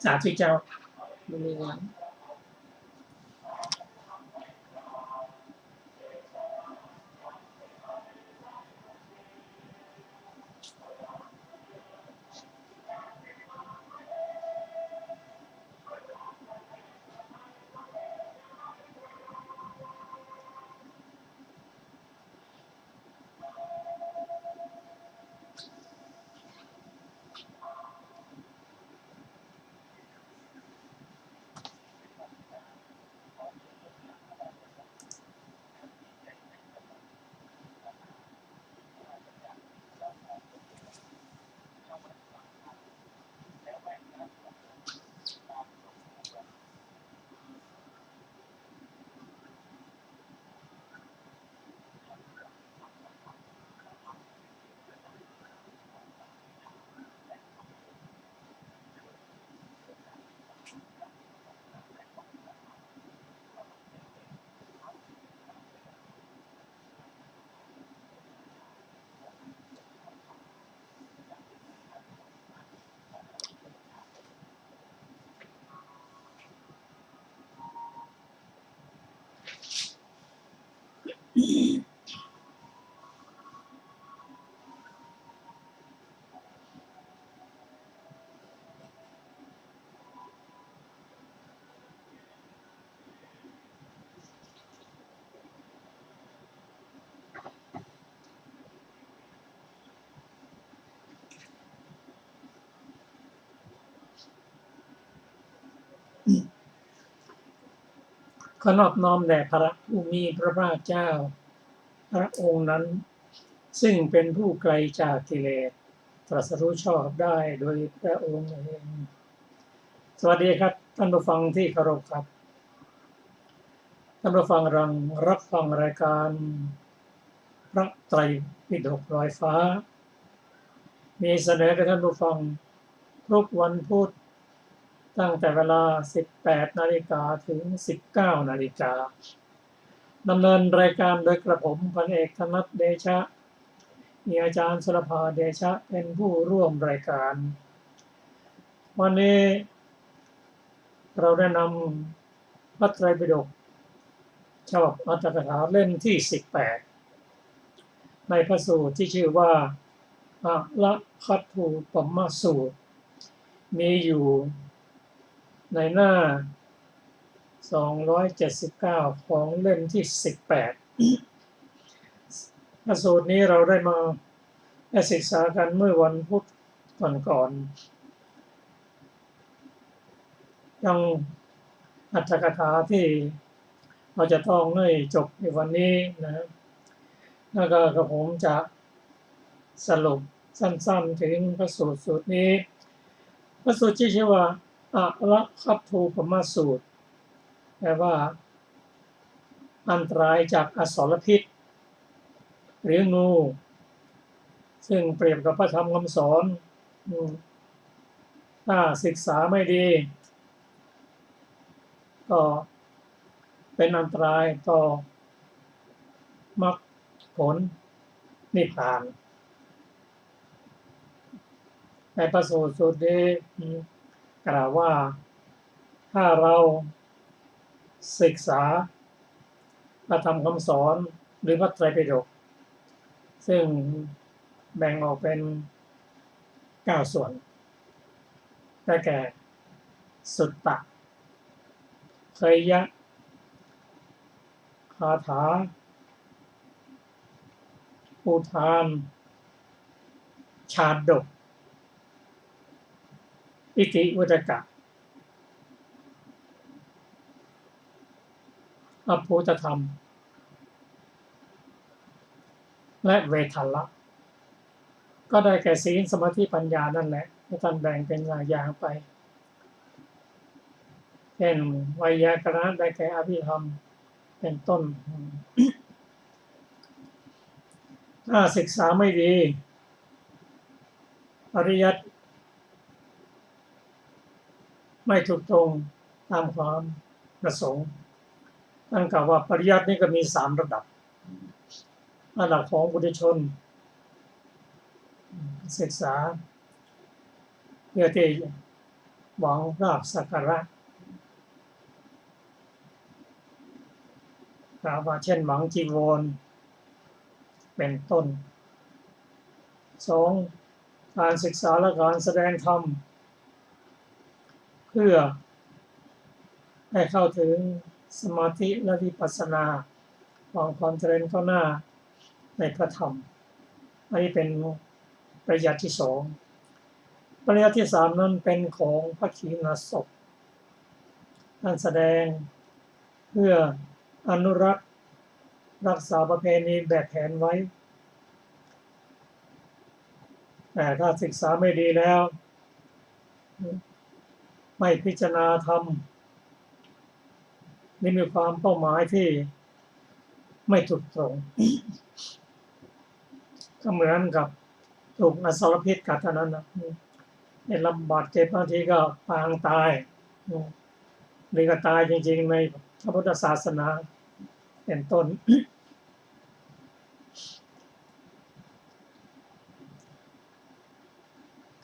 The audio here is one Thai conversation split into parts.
สาธุเจ้าบริวาร ขอนอบน้อมแด่พระผู้มีพระภาคเจ้าพระองค์นั้นซึ่งเป็นผู้ไกลจากกิเลสตรัสรู้ชอบได้โดยพระองค์เองสวัสดีครับท่านผู้ฟังที่เคารพครับท่านผู้ฟังรับฟังรายการพระไตรปิฎกลอยฟ้ามีเสนอกับท่านผู้ฟังทุกวันพุธตั้งแต่เวลา 18 นาฬิกาถึง 19 นาฬิกาดำเนินรายการโดยกระผมพันเอกธนัทเดชะมีอาจารย์สุรภาเดชะเป็นผู้ร่วมรายการวันนี้เราได้นำพระไตรปิฎกฉบับอรรถกถาเล่มที่ 18ในพระสูตรที่ชื่อว่าอะละคัตถูปมสูตรมีอยู่ในหน้า279ของเล่มที่ 18พระสูตรนี้เราได้มาศึกษากันเมื่อวันพุธก่อนยังอรรถกถาที่เราจะต้องให้จบในวันนี้นะแล้วก็กระผมจะสรุปสั้นๆถึงพระสูตรนี้พระสูตรที่ชื่อว่าอะละคัตถูปมสูตรแปลว่าอันตรายจากอสรพิษหรืองูซึ่งเปรียบกับพระธรรมคำสอนถ้าศึกษาไม่ดีก็เป็นอันตรายต่อมรรคผลนิพพานในพระสูตรนี้กล่าวว่าถ้าเราศึกษาพระธรรมคำสอนหรือพระไตรปิฎกซึ่งแบ่งออกเป็น9ส่วนได้แก่สุตตะเคยยะคาถาอุทานชาดกอิติวุตกะอภูตธรรมและเวทัลละก็ได้แก่ศีลสมาธิปัญญานั่นแหละที่ท่านแบ่งเป็นอย่างไปเช่นไวยากรณ์ได้แก่อภิธรรมเป็นต้นถ้าศึกษาไม่ดีปริยัติไม่ถูกตรงตามความประสงค์นั่นกล่าวว่าปริยัตินี่ก็มี3ระดับของบุตุชนศึกษาเพื่อที่ หวังลาภสักการะกล่าวว่าเช่นหวังจีวรเป็นต้นสองการศึกษาและการแสดงธรรมเพื่อให้เข้าถึงสมาธิและวิปัสสนาความเจริญก้าวหน้าในพระธรรมอันนี้เป็นปริยัติที่สองปริยัติที่สามนั้นเป็นของพระขีณาสพการแสดงเพื่ออนุรักษ์รักษาประเพณีแบบแผนไว้แต่ถ้าศึกษาไม่ดีแล้วไม่พิจารณาธรรมนี่มีความเป้าหมายที่ไม่ถูกตรงก็เหมือนกับถูกอสรพิษกัดเท่านั้นนะในลำบากเจ็บบางทีก็ปางตายหรือก็ตายจริงๆในพระพุทธศาสนาเป็นต้น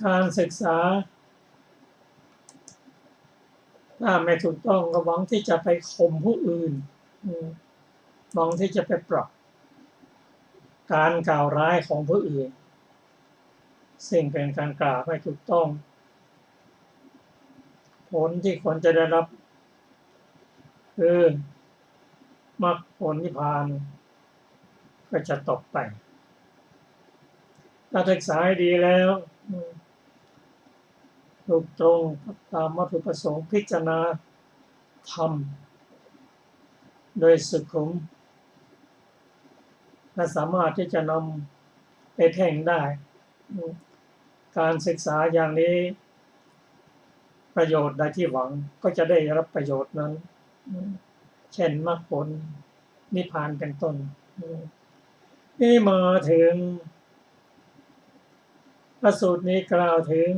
การศึกษาถ้าไม่ถูกต้องก็หวังที่จะไปข่มผู้อื่นหวังที่จะไปปรับการกล่าวร้ายของผู้อื่นซึ่งเป็นการกล่าวไม่ถูกต้องผลที่ควรจะได้รับคือมรรคผลนิพพานก็จะตกไปถ้าศึกษาให้ดีแล้วถูกตรงตามวัตถุประสงค์พิจารณาธรรมโดยสุขุมและสามารถที่จะนำไปแท่งได้การศึกษาอย่างนี้ประโยชน์ใดที่หวังก็จะได้รับประโยชน์นั้นเช่นมรรคผลนิพพานเป็นต้นนี่มาถึงพระสูตรนี้กล่าวถึง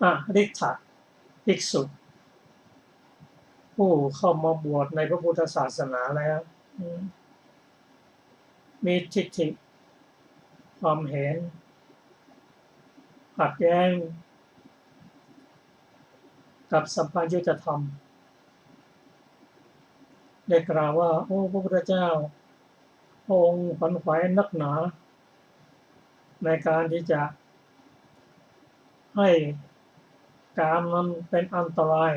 อริ ฏฐภิกษุผู้เข้ามาบวชในพระพุทธศาสนาแล้วมีทิฏฐิความเห็นขัดแย้งกับสัมมายุตธรรมได้กล่าวว่าโอ้พระพุทธเจ้าองค์ขวัญขวายนักหนาในการที่จะให้กามนั้นเป็นอันตราย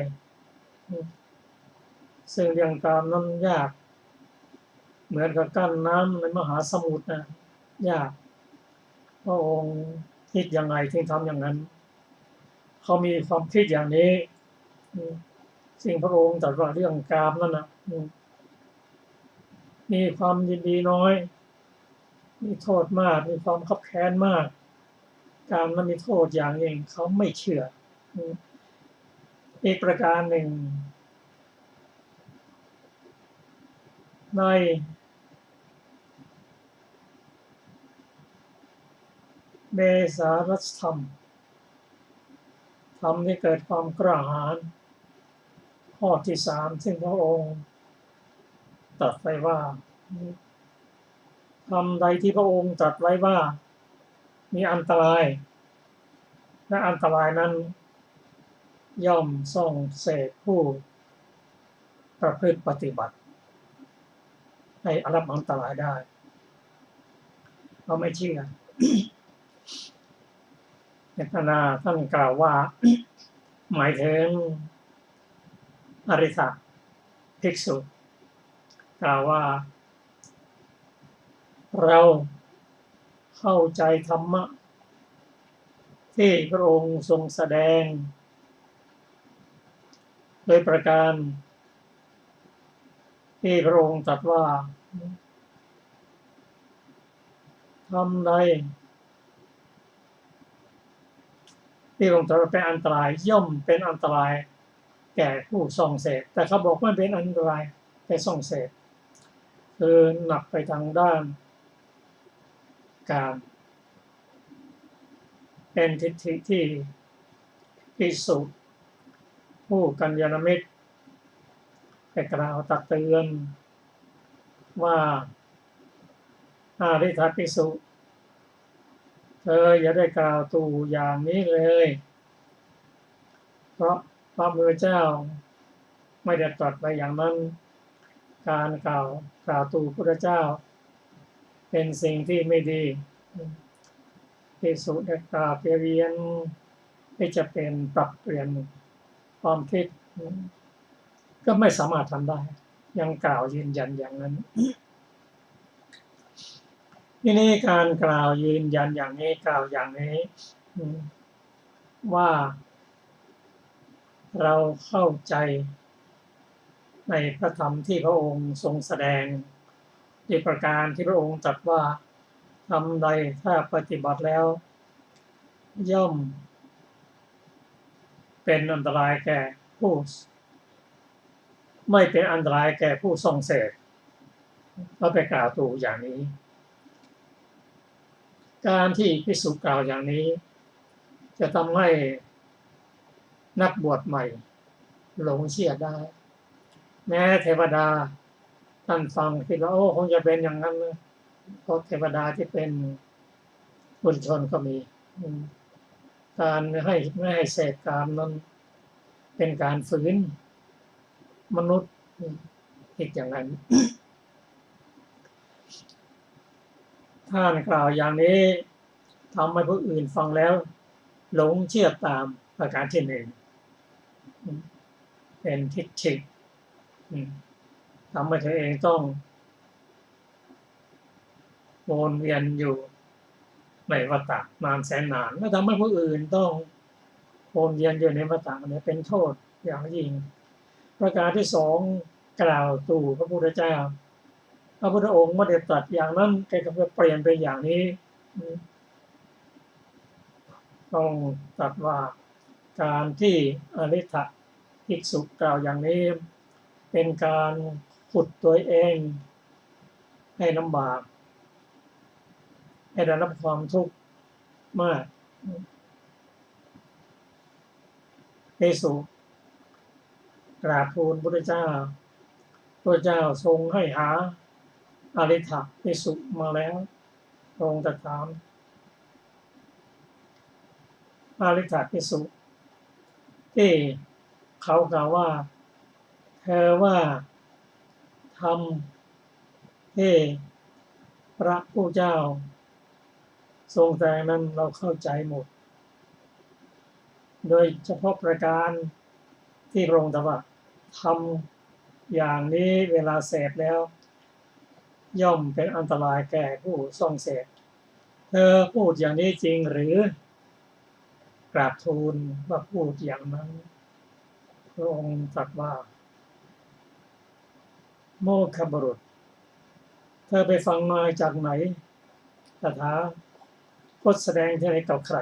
ซึ่งเรื่องกามนั้นยากเหมือนกับกั้นน้ำในมหาสมุทรนะยากพระองค์คิดยังไงถึงทำอย่างนั้นเขามีความคิดอย่างนี้สิ่งพระองค์ตรัสว่าเรื่องกามนั่นนะมีความยินดีน้อยมีโทษมากมีความคับแค้นมากกามนั้นมีโทษอย่างเองเขาไม่เชื่ออีกประการหนึ่งในเบสารัสธรรมธรรมที่เกิดความกล้าหาญข้อที่สามซึ่งพระองค์ตรัสไว้ว่าธรรมใดที่พระองค์ตรัสไว้ว่ามีอันตรายและอันตรายนั้นย่อมส่องเสพผู้ประพฤติปฏิบัติให้รับอันตรายได้เราไม่เชื่อในพระนาท่านกล่าวว่าหมายถึงอริ ฏฐภิกษุกล่าวว่าเราเข้าใจธรรมะที่พระองค์ทรงแสดงโดยประการที่พระองค์ตรัสว่าธรรมใดที่พระองค์ตรัสเป็นอันตรายย่อมเป็นอันตรายแก่ผู้ส่องเสพแต่เขาบอกว่าเป็นอันตรายแก่ส่องเสพคือหนักไปทางด้านการเป็นทิฏฐิที่ภิกษุผู้กัลยาณมิตรได้กล่าวตักเตือนว่าอริ ฏฐภิกษุเธออย่าได้กล่าวตู่อย่างนี้เลย เพราะพระพุทธเจ้าไม่ได้ตรัสไปอย่างนั้นการกล่าวตูพระพุทธเจ้าเป็นสิ่งที่ไม่ดีภิกษุได้กล่าวไปเรียนที่จะเป็นปรับเปลี่ยนความคิดก็ไม่สามารถทำได้ยังกล่าวยืนยันอย่างนั้นทีนี้การกล่าวยืนยันอย่างนี้กล่าวอย่างนี้ว่าเราเข้าใจในพระธรรมที่พระองค์ทรงแสดงในประการที่พระองค์ตรัสว่าทำใดถ้าปฏิบัติแล้วย่อมเป็นอันตรายแก่ผู้ไม่เป็นอันตรายแก่ผู้ทรงเสพก็ไปกล่าวตูอย่างนี้การที่ภิกษุกล่าวอย่างนี้จะทำให้นักบวชใหม่หลงเชื่อได้แม้เทวดาท่านฟังคิดว่าโอ้คงจะเป็นอย่างนั้นนะเพราะเทวดาที่เป็นบุญชนก็มีการไม่ให้เสพกามนั้นเป็นการฝืนมนุษย์อีกอย่างนั้นท่านกล่าวอย่างนี้ทำให้ผู้อื่นฟังแล้วหลงเชื่อตามประการที่หนึ่งเป็นทิฏฐิทำให้ตัวเองต้องวนเวียนอยู่ในวัฏฏะนานแสนนานและทำให้ผู้อื่นต้องวนเวียนอยู่ในวัฏฏะนี้เป็นโทษอย่างยิ่งประการที่สองกล่าวตู่พระพุทธเจ้าพระพุทธองค์ไม่ได้ตรัสอย่างนั้นแกก็เปลี่ยนไปอย่างนี้ต้องตรัสว่าการที่อริ t ภิกษุกล่าวอย่างนี้เป็นการขุดตัวเองให้ลำบากให้ได้รับความทุกข์มากภิกษุกราบทูลพระพุทธเจ้าพระเจ้าทรงให้หาอริ t ภิกษุมาแล้วทรงตรัสถามอริ t ภิกษุที่เขากล่าวว่าเธอว่าธรรมที่พระผู้เจ้าทรงแสดงนั้นเราเข้าใจหมดโดยเฉพาะประการที่พระองค์ตรัสว่าทำอย่างนี้เวลาเสพแล้วย่อมเป็นอันตรายแก่ผู้ทรงเสพเธอพูดอย่างนี้จริงหรือกราบทูลว่าพูดอย่างนั้นพระองค์ตรัสว่าโมฆะบุรุษเธอไปฟังมาจากไหนตถาคตแสดงที่ไหนกับใคร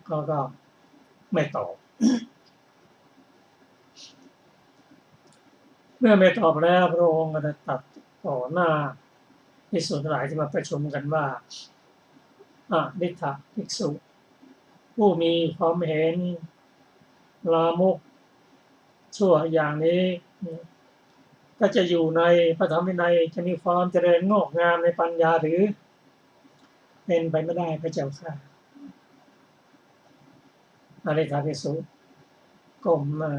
เขาก็ไม่ตอบเมื่อไม่ตอบแล้วพระองค์ก็ได้ตรัสต่อหน้าภิกษุทั้งหลายที่มาประชุมกันว่าอริ t ภิกษุผู้มีความเห็นลามกชั่วอย่างนี้ก็จะอยู่ในพระธรรมวินัยจะมีความเจริญงอกงามในปัญญาหรือเป็นไปไม่ได้พระเจ้าค่ะอริ t ภิกษุก้มมา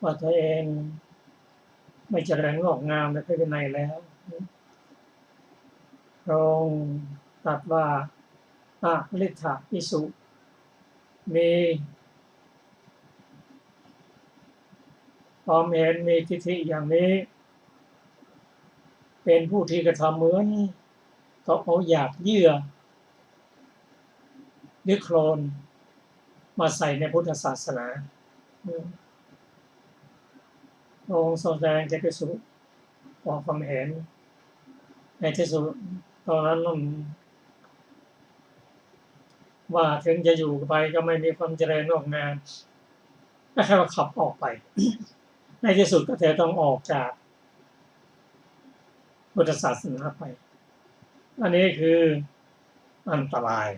ว่าตัวเองไม่เจริญงอกงามในพระวินัยแล้วพระองค์ตรัสว่าอริ t ภิกษุมีความเห็นมีทิฏฐิอย่างนี้เป็นผู้ที่กระทำเหมือนเขาเอาหยาดเยื่อหรือโคลนมาใส่ในพุทธศาสนาองค์ทรงแสดงแก่ภิกษุขอความเห็นในที่สุดตอนนั้นว่าถึงจะอยู่ไปก็ไม่มีความเจริญงอกงามก็แค่ว่าขับออกไปในที่สุดก็เธอต้องออกจากพุทธศาสนาไปอันนี้คืออันตราย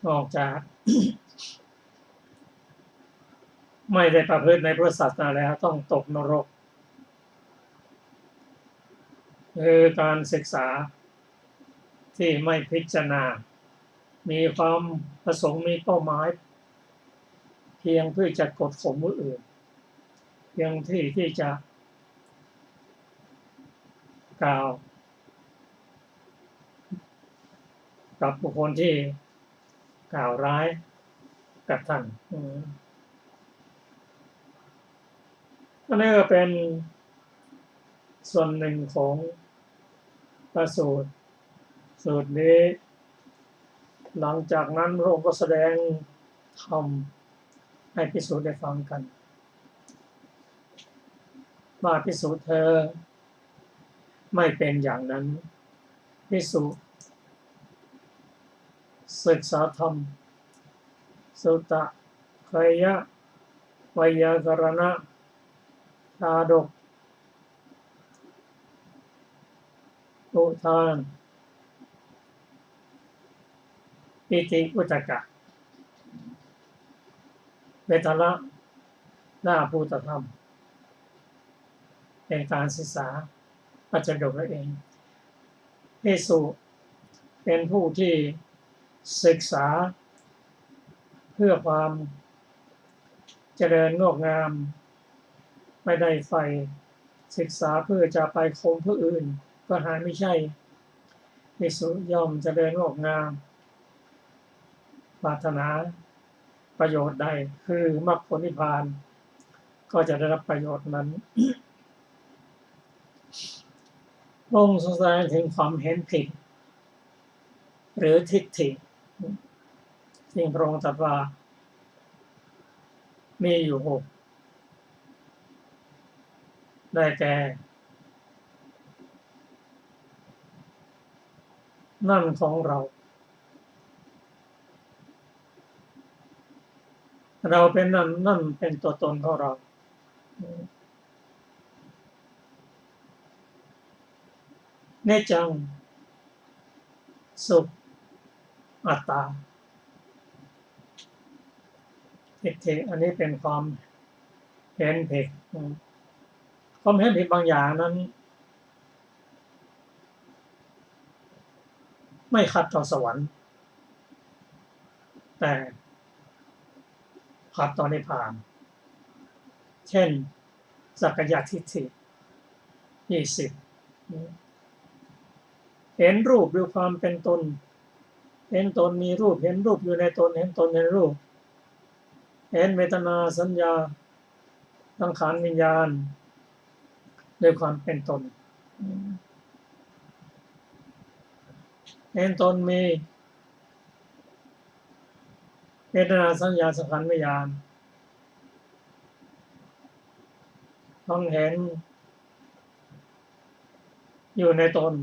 ออกจากไม่ได้ประพฤติในพุทธศาสนาแล้วต้องตกนรกคือการศึกษาที่ไม่พิจารณา มีความประสงค์มีเป้าหมายเพียงเพื่อจะกดข่มผู้อื่นเพียงที่จะกล่าวกับบุคคลที่กล่าวร้ายกับท่านอันนี้ก็เป็นส่วนหนึ่งของพระสูตรนี้หลังจากนั้นพระองค์ก็แสดงธรรมให้ภิกษุได้ฟังกันว่าภิกษุเธอไม่เป็นอย่างนั้นภิกษุศึกษาธรรมสุตตะเคยะไวยากรณะชาดกอุทานอิติอุตกะเวทละหน้าภูตธรรมเป็นการศึกษาปัจจดกนั่นเองภิกษุเป็นผู้ที่ศึกษาเพื่อความเจริญงอกงามไม่ได้ใฝ่ศึกษาเพื่อจะไปข่มผู้อื่นก็หาไม่ใช่ภิกษุย่อมเจริญงอกงามปรารถนาประโยชน์ใดคือมรรคผลนิพพานก็จะได้รับประโยชน์นั้นพระองค์ทรงแสดงถึงความเห็นผิดหรือทิฏฐิซึ่งพระองค์ตรัสว่ามีอยู่6ได้แก่นั่นของเราเป็นนั่นเป็นตัวตนของเราเนจังสุขอัตตาทิฏฐิอันนี้เป็นความเห็นผิดความเห็นผิดบางอย่างนั้นไม่ขัดต่อสวรรค์แต่ขัดต่อนิพพานเช่นสักกายทิฏฐิ20เห็นรูปด้วยความเป็นตนเห็นตนมีรูปเห็นรูปอยู่ในตนเห็นตนในรูปเห็นเวทนาสัญญาสังขารวิญญาณด้วยความเป็นตนเห็นตนมีเวทนาสัญญาสังขารวิญญาณต้องเห็นอยู่ในตน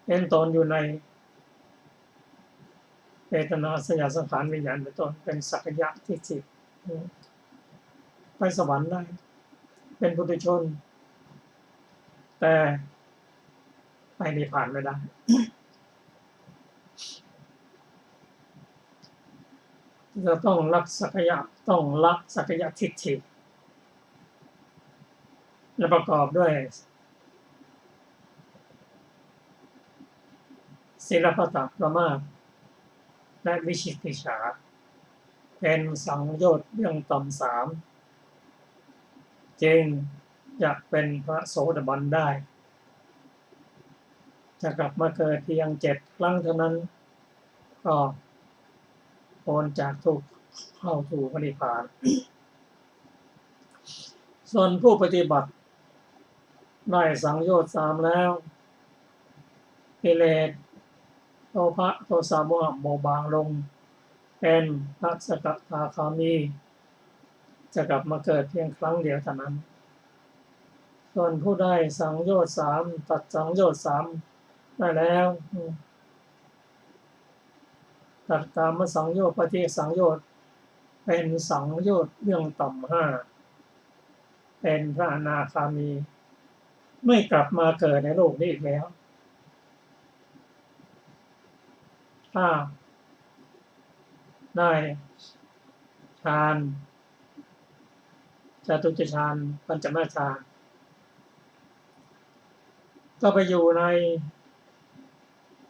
เห็นตนอยู่ในเวทนาสัญญาสังขารวิญญาณเป็นต้นเป็นสักยะทิฏฐิไปสวรรค์ได้เป็นปุถุชนแต่ไปนิพพานไม่ได้จะต้องละสักยะทิฏฐิและประกอบด้วยศีลพัตตประมาทและวิชิกิจฉาเป็นสังโยชน์เบื้องต่ำ3จึงจะเป็นพระโสดาบันได้จะกลับมาเกิดเพียง7 ครั้งเท่านั้นก็พ้นจากทุกข์เข้าสู่พระนิพพานส่วนผู้ปฏิบัติได้สังโยชน์3แล้วกิเลสโทสะโมหะเบาบางลงเป็นพระสกทาคามีจะกลับมาเกิดเพียงครั้งเดียวเท่านั้นส่วนผู้ได้สังโยชน์3ตัดสังโยชน์3ได้แล้วตัดกามสังโยชน์ปฏิสังโยชน์เป็นสังโยชน์เบื้องต่ำ5เป็นพระอนาคามีไม่กลับมาเกิดในโลกนี้อีกแล้วถ้าได้ฌานจตุตฌานปัญจมฌานก็ไปอยู่ใน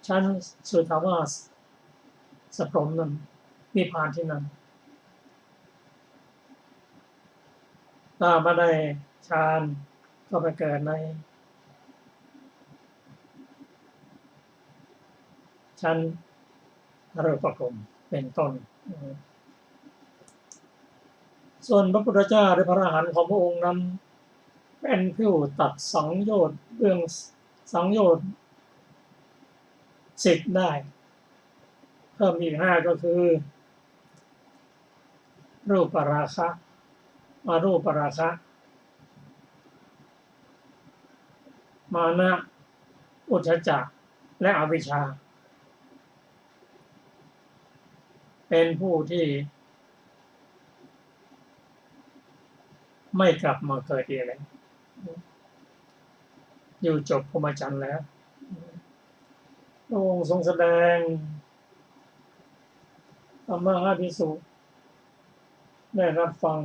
ชั้นสุทธาวาส สพรหมนั้นนิพพานที่นั่นถ้าไม่ได้ฌานก็ไปเกิดในชั้นอรูปภพเป็นต้นส่วนพระพุทธเจ้าหรือพระอรหันต์ของพระองค์นั้นเป็นผู้ตัดสังโยชน์เรื่องสังโยชน์10ได้เพิ่มอีก5ก็คือรูปราคะอรูปราคะมานะอุทธัจจะและอวิชชาเป็นผู้ที่ไม่กลับมาเกิดอีกแล้วอยู่จบพรหมจรรย์แล้วพระองค์ทรงแสดงธรรมะให้ภิกษุได้รับฟัง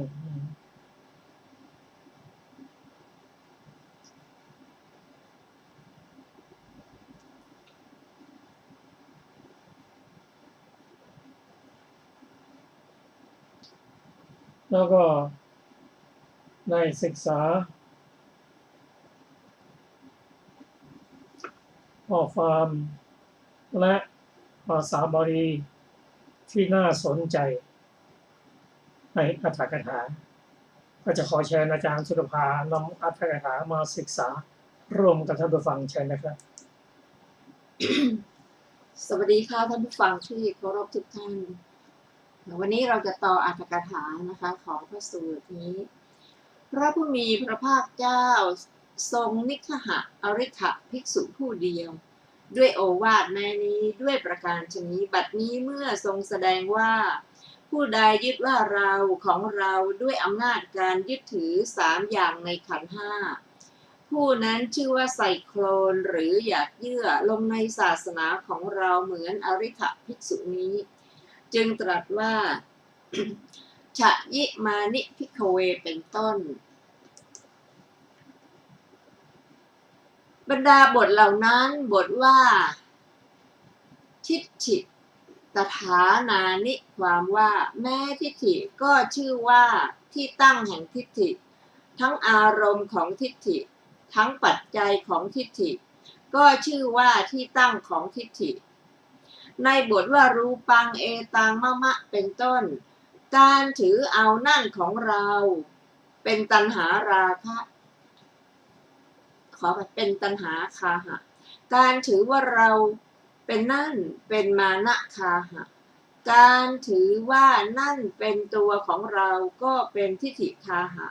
แล้วก็ได้ศึกษาข้อความและภาษาบาลีที่น่าสนใจในอัตถกถาก็จะขอเชิญอาจารย์สุรภานำอัตถกถามาศึกษาร่วมกับท่านผู้ฟังเชิญนะครับ สวัสดีค่ะท่านผู้ฟังที่เคารพทุกท่านวันนี้เราจะต่ออัตถกถานะคะของพระสูตรนี้พระผู้มีพระภาคเจ้าทรงนิคหะอริ ฐภิกษุผู้เดียวด้วยโอวาทแม้นี้ด้วยประการชนี้บัดนี้เมื่อทรงแสดงว่าผู้ใดยึดว่าเราของเราด้วยอำนาจการยึดถือ3อย่างในขันธ์5ผู้นั้นชื่อว่าไซโครนหรือหยาดเยื่อลงในศาสนาของเราเหมือนอริ ฐภิกษุนี้จึงตรัสว่า ฉะยิมานิภิกขเวเป็นต้นบรรดาบทเหล่านั้นบทว่าทิฏฐิตถานานิความว่าแม้ทิฏฐิก็ชื่อว่าที่ตั้งแห่งทิฏฐิทั้งอารมณ์ของทิฏฐิทั้งปัจจัยของทิฏฐิก็ชื่อว่าที่ตั้งของทิฏฐิในบทว่ารูปังเอตังมะมะเป็นต้นการถือเอานั่นของเราเป็นตัณหาราคะขอเป็นตัณหาคาหะการถือว่าเราเป็นนั่นเป็นมานะคาหะการถือว่านั่นเป็นตัวของเราก็เป็นทิฏฐิคาหะ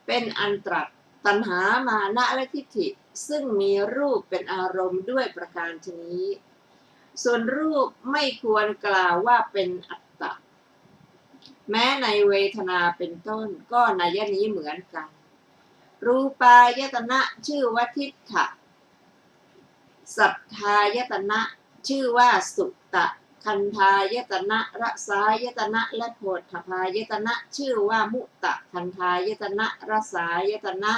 เป็นอันตรัสตัณหามานะและทิฏฐิซึ่งมีรูปเป็นอารมณ์ด้วยประการชนี้ส่วนรูปไม่ควรกล่าวว่าเป็นอัตตะแม้ในเวทนาเป็นต้นก็นัยนี้เหมือนกันรูปายตนะชื่อว่าทิฏฐะสัทธายตนะชื่อว่าสุตตะคันธายตนะรสายตนะและโผฏฐัพพายตนะชื่อว่ามุตตะคันธายตนะรสายตนะ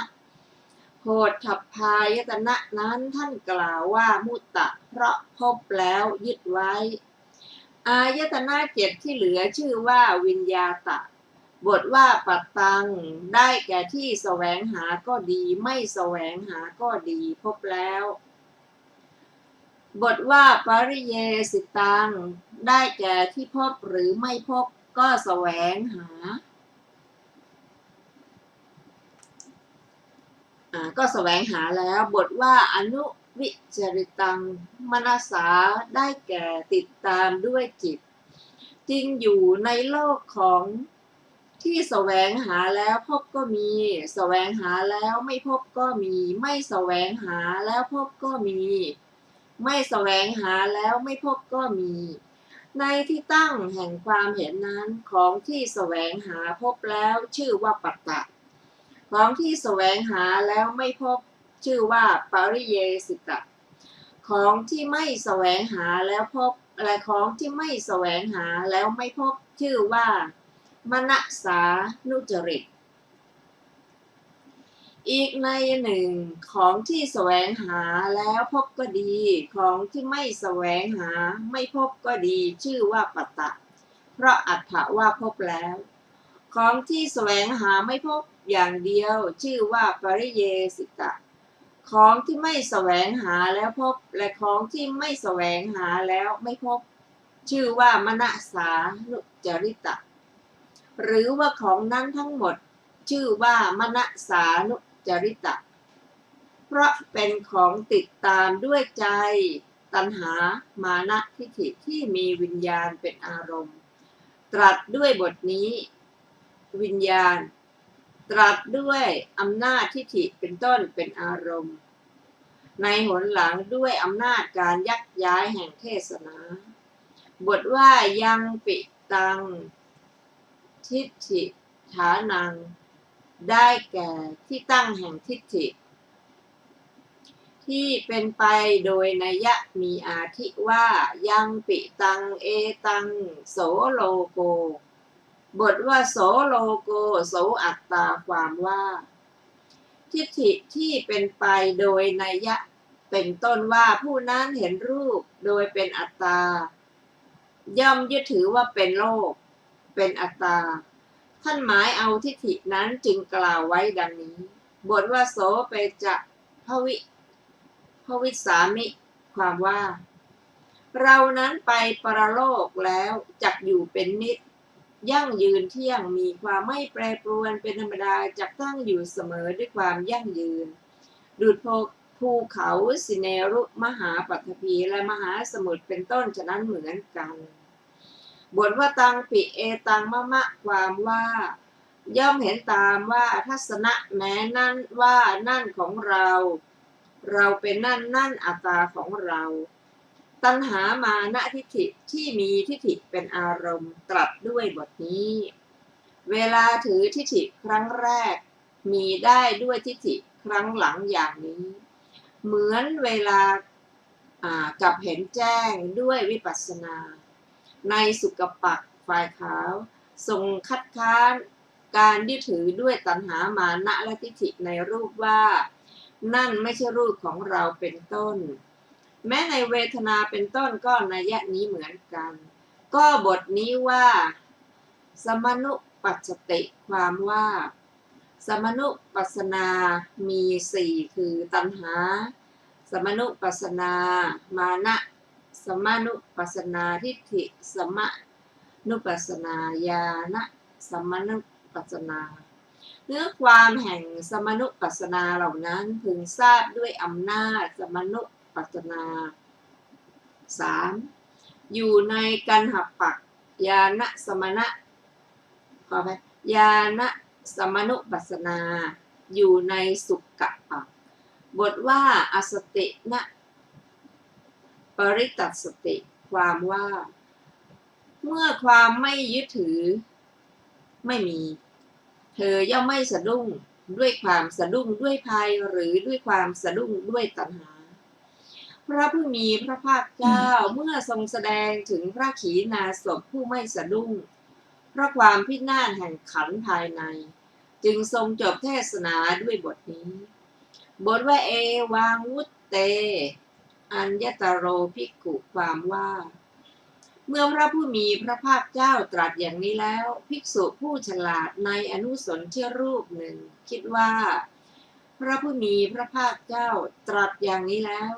โผฏฐัพพายตนะนั้นท่านกล่าวว่ามุตตะเพราะพบแล้วยึดไว้อายตนะ7ที่เหลือชื่อว่าวิญญาตะบทว่าปัตตังได้แก่ที่แสวงหาก็ดีไม่แสวงหาก็ดีพบแล้วบทว่าปริเยสิตังได้แก่ที่พบหรือไม่พบก็แสวงหาก็แสวงหาแล้วบทว่าอนุวิจริตังมนัสสาได้แก่ติดตามด้วยจิตจริงอยู่ในโลกของที่แสวงหาแล้วพบก็มีแสวงหาแล้วไม่พบก็มีไม่แสวงหาแล้วพบก็มีไม่แสวงหาแล้วไม่พบก็มีในที่ตั้งแห่งความเห็นนั้นของที่แสวงหาพบแล้วชื่อว่าปัตตะของที่แสวงหาแล้วไม่พบชื่อว่าปริเยสิตะของที่ไม่แสวงหาแล้วพบและของที่ไม่แสวงหาแล้วไม่พบชื่อว่ามนัสสานุจริต อีกในหนึ่งของที่แสวงหาแล้วพบก็ดีของที่ไม่แสวงหาไม่พบก็ดีชื่อว่าปัตตะเพราะอัฏฐว่าพบแล้วของที่แสวงหาไม่พบอย่างเดียวชื่อว่าปริเยสิกะของที่ไม่แสวงหาแล้วพบและของที่ไม่แสวงหาแล้วไม่พบชื่อว่ามนสานุจริตะหรือว่าของนั้นทั้งหมดชื่อว่ามนสานุจริตะเพราะเป็นของติดตามด้วยใจตัณหามานะทิฏฐิที่มีวิญญาณเป็นอารมณ์ตรัสด้วยบทนี้วิญญาณตรัสด้วยอำนาจทิฏฐิเป็นต้นเป็นอารมณ์ในหนหลังด้วยอำนาจการยักย้ายแห่งเทศนาบทว่ายังปิตังทิฏฐิฐานังได้แก่ที่ตั้งแห่งทิฏฐิที่เป็นไปโดยนัยยะมีอาทิว่ายังปิตังเอตังโสโลโกบทว่าโสโลโกโสอัตตาความว่าทิฏฐิที่เป็นไปโดยนัยยะเป็นต้นว่าผู้นั้นเห็นรูปโดยเป็นอัตตาย่อมยึดถือว่าเป็นโลกเป็นอัตตาท่านหมายเอาทิฏฐินั้นจึงกล่าวไว้ดังนี้บทว่าโสเปจะภวิสามิความว่าเรานั้นไปปรโลกแล้วจักอยู่เป็นนิจยั่งยืนเที่ยงมีความไม่แปรปรวนเป็นธรรมดาจักตั้งอยู่เสมอด้วยความยั่งยืนดุจภูเขาสิเนรุมหาปัทภีและมหาสมุทรเป็นต้นฉะนั้นเหมือนกันบทว่าตังปิเอตังมะมะความว่าย่อมเห็นตามว่าทัศนะแม้นั่นว่านั่นของเราเป็นนั่นอัตตาของเราตัณหามานะทิฏฐิที่มีทิฏฐิเป็นอารมณ์ตรัสด้วยบทนี้เวลาถือทิฏฐิครั้งแรกมีได้ด้วยทิฏฐิครั้งหลังอย่างนี้เหมือนเวลากับเห็นแจ้งด้วยวิปัสสนาในสุกปักฝ่ายขาวทรงคัดค้านการยึดถือด้วยตัณหามานะและทิฏฐิในรูปว่านั่นไม่ใช่รูปของเราเป็นต้นแม้ในเวทนาเป็นต้นก็นัยยะนี้เหมือนกันก็บทนี้ว่าสมนุปัสสติความว่าสมนุปัสสนามีสี่คือตัณหาสมนุปัสสนามานะสมนุปัสสนาทิฏฐิสมนุปัสสนาญาณสมนุปัสสนาเนื้อความแห่งสมนุปัสสนาเหล่านั้นพึงทราบด้วยอำนาจสมนุปัสสนา 3. อยู่ในกันหปักญาณสมณะขอไปญาณสมนุปัสสนาอยู่ในสุกะปักบทว่าอสตินะปริตัสสติความว่าเมื่อความไม่ยึดถือไม่มีเธอย่อมไม่สะดุ้งด้วยความสะดุ้งด้วยภัยหรือด้วยความสะดุ้งด้วยตัณหาพระผู้มีพระภาคเจ้าเมื่อทรงแสดงถึงพระขีณาสพผู้ไม่สะดุ้งเพราะความพินาศแห่งขันธ์ภายในจึงทรงจบเทศนาด้วยบทนี้บทว่าเอวังวุตเตอัญญตโรภิกขุความว่าเมื่อพระผู้มีพระภาคเจ้าตรัสอย่างนี้แล้วภิกษุผู้ฉลาดในอนุสนธิรูปหนึ่งคิดว่าพระผู้มีพระภาคเจ้าตรัสอย่างนี้แล้ว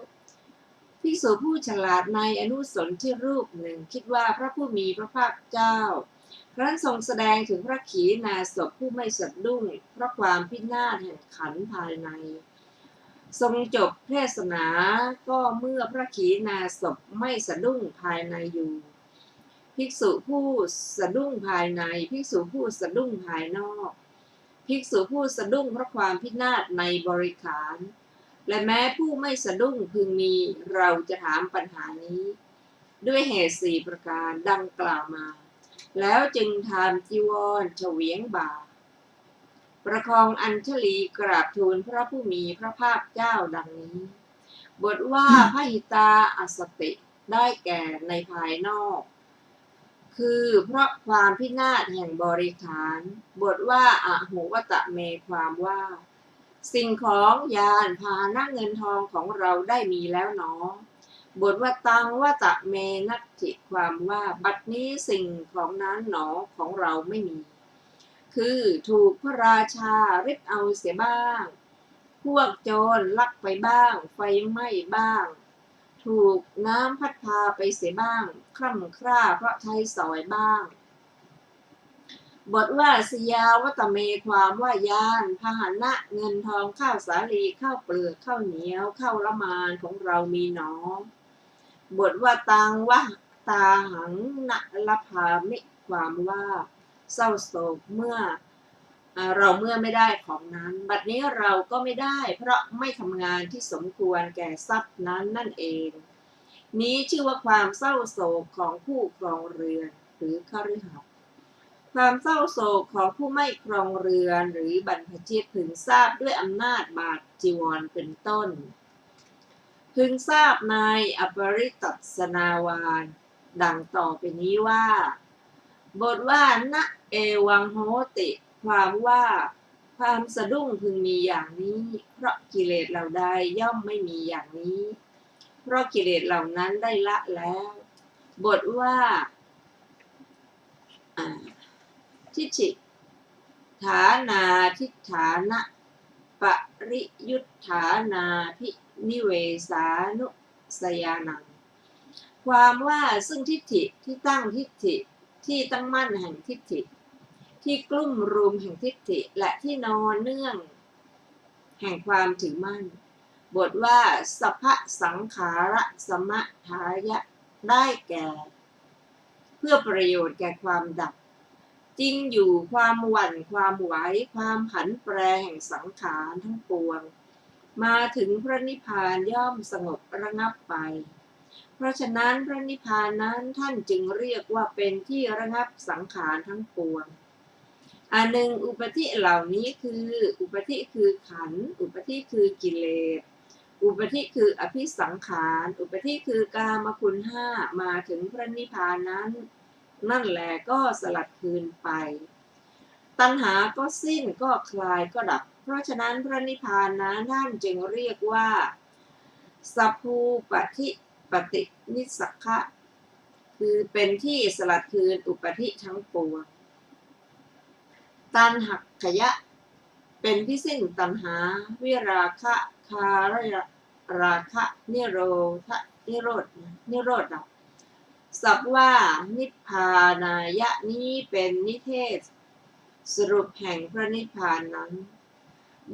ภิกษุผู้ฉลาดในอนุสนธิรูปหนึ่งคิดว่าพระผู้มีพระภาคเจ้าครั้นทรงแสดงถึงพระขีณาสพผู้ไม่สะดุ้งเพราะความพินาศแห่งขันธ์ภายในทรงจบเทศนาก็เมื่อพระขีณาสพไม่สะดุ้งภายในอยู่ภิกษุผู้สะดุ้งภายในภิกษุผู้สะดุ้งภายนอกภิกษุผู้สะดุ้งเพราะความพินาศในบริขารและแม้ผู้ไม่สะดุ้งพึงมีเราจะถามปัญหานี้ด้วยเหตุ4ประการดังกล่าวมาแล้วจึงทำจีวรเฉวียงบ่าประคองอัญชลีกราบทูลพระผู้มีพระภาคเจ้าดังนี้บทว่าพหิตาอสติได้แก่ในภายนอกคือเพราะความพินาศแห่งบริขารบทว่าอโหวตะเมความว่า สิ่งของยานพาหนะเงินทองของเราได้มีแล้วหนอบทว่าตังว่าตะเมนัตถิความว่าบัดนี้สิ่งของนั้นหนอของเราไม่มี คือถูกพระราชาริบเอาเสียบ้างพวกโจรลักไปบ้างไฟไหม้บ้างถูกน้ำพัดพาไปเสียบ้างคร่ำคร่าเพราะใช้สอยบ้างบทว่าสยาวัตเมความว่ายานพาหนะเงินทองข้าวสาลีข้าวเปลือกข้าวเหนียวข้าวละมานของเรามีหนอบทว่าตังวะตาหังนะละพามิความว่าเศร้าโศกเมื่อเราเมื่อไม่ได้ของนั้นบัดนี้เราก็ไม่ได้เพราะไม่ทำงานที่สมควรแก่ทรัพย์นั้นนั่นเองนี้ชื่อว่าความเศร้าโศกของผู้ครองเรือนหรือคฤหัสถ์ความเศร้าโศกของผู้ไม่ครองเรือนหรือบรรพชิตพึงทราบด้วยอำนาจบาทจีวรเป็นต้นพึงทราบในอปริตัสนาวาลดังต่อไปนี้ว่าบทว่าณเอวังโหติความว่าความสะดุ้งพึงมีอย่างนี้เพราะกิเลสเหล่าใดย่อมไม่มีอย่างนี้เพราะกิเลสเหล่านั้นได้ละแล้วบทว่าทิฏฐิฐานาทิฏฐานะปริยุทธานาภินิเวสานุสยานังความว่าซึ่งทิฏฐิที่ตั้งทิฏฐิที่ตั้งมั่นแห่งทิฏฐิที่กลุ่มรุมแห่งทิฏฐิและที่นอนเนื่องแห่งความถือมั่นบทว่าสัพพสังขาระสมถายะได้แก่เพื่อประโยชน์แก่ความดับจริงอยู่ความหวั่นความไหวความผันแปรแห่งสังขารทั้งปวงมาถึงพระนิพพานย่อมสงบระงับไปเพราะฉะนั้นพระนิพพานนั้นท่านจึงเรียกว่าเป็นที่ระงับสังขารทั้งปวงอันหนึ่งอุปธิเหล่านี้คืออุปธิคือขันธ์อุปธิคือกิเลสอุปธิคืออภิสังขารอุปธิคือกามคุณห้ามาถึงพระนิพพานนั้นนั่นแหละก็สลัดคืนไปตัณหาก็สิ้นก็คลายก็ดับเพราะฉะนั้นพระนิพพานนั้นท่านจึงเรียกว่าสัพพูปฏิปฏินิสสักขะคือเป็นที่สลัดคืนอุปธิทั้งปวงตัณหักขยะเป็นที่สิ้นตัณหาวิราคะคาราคะนิโรธนิโรธดับสัพว่านิพพานายะนี้เป็นนิเทศสรุปแห่งพระนิพพานนั้น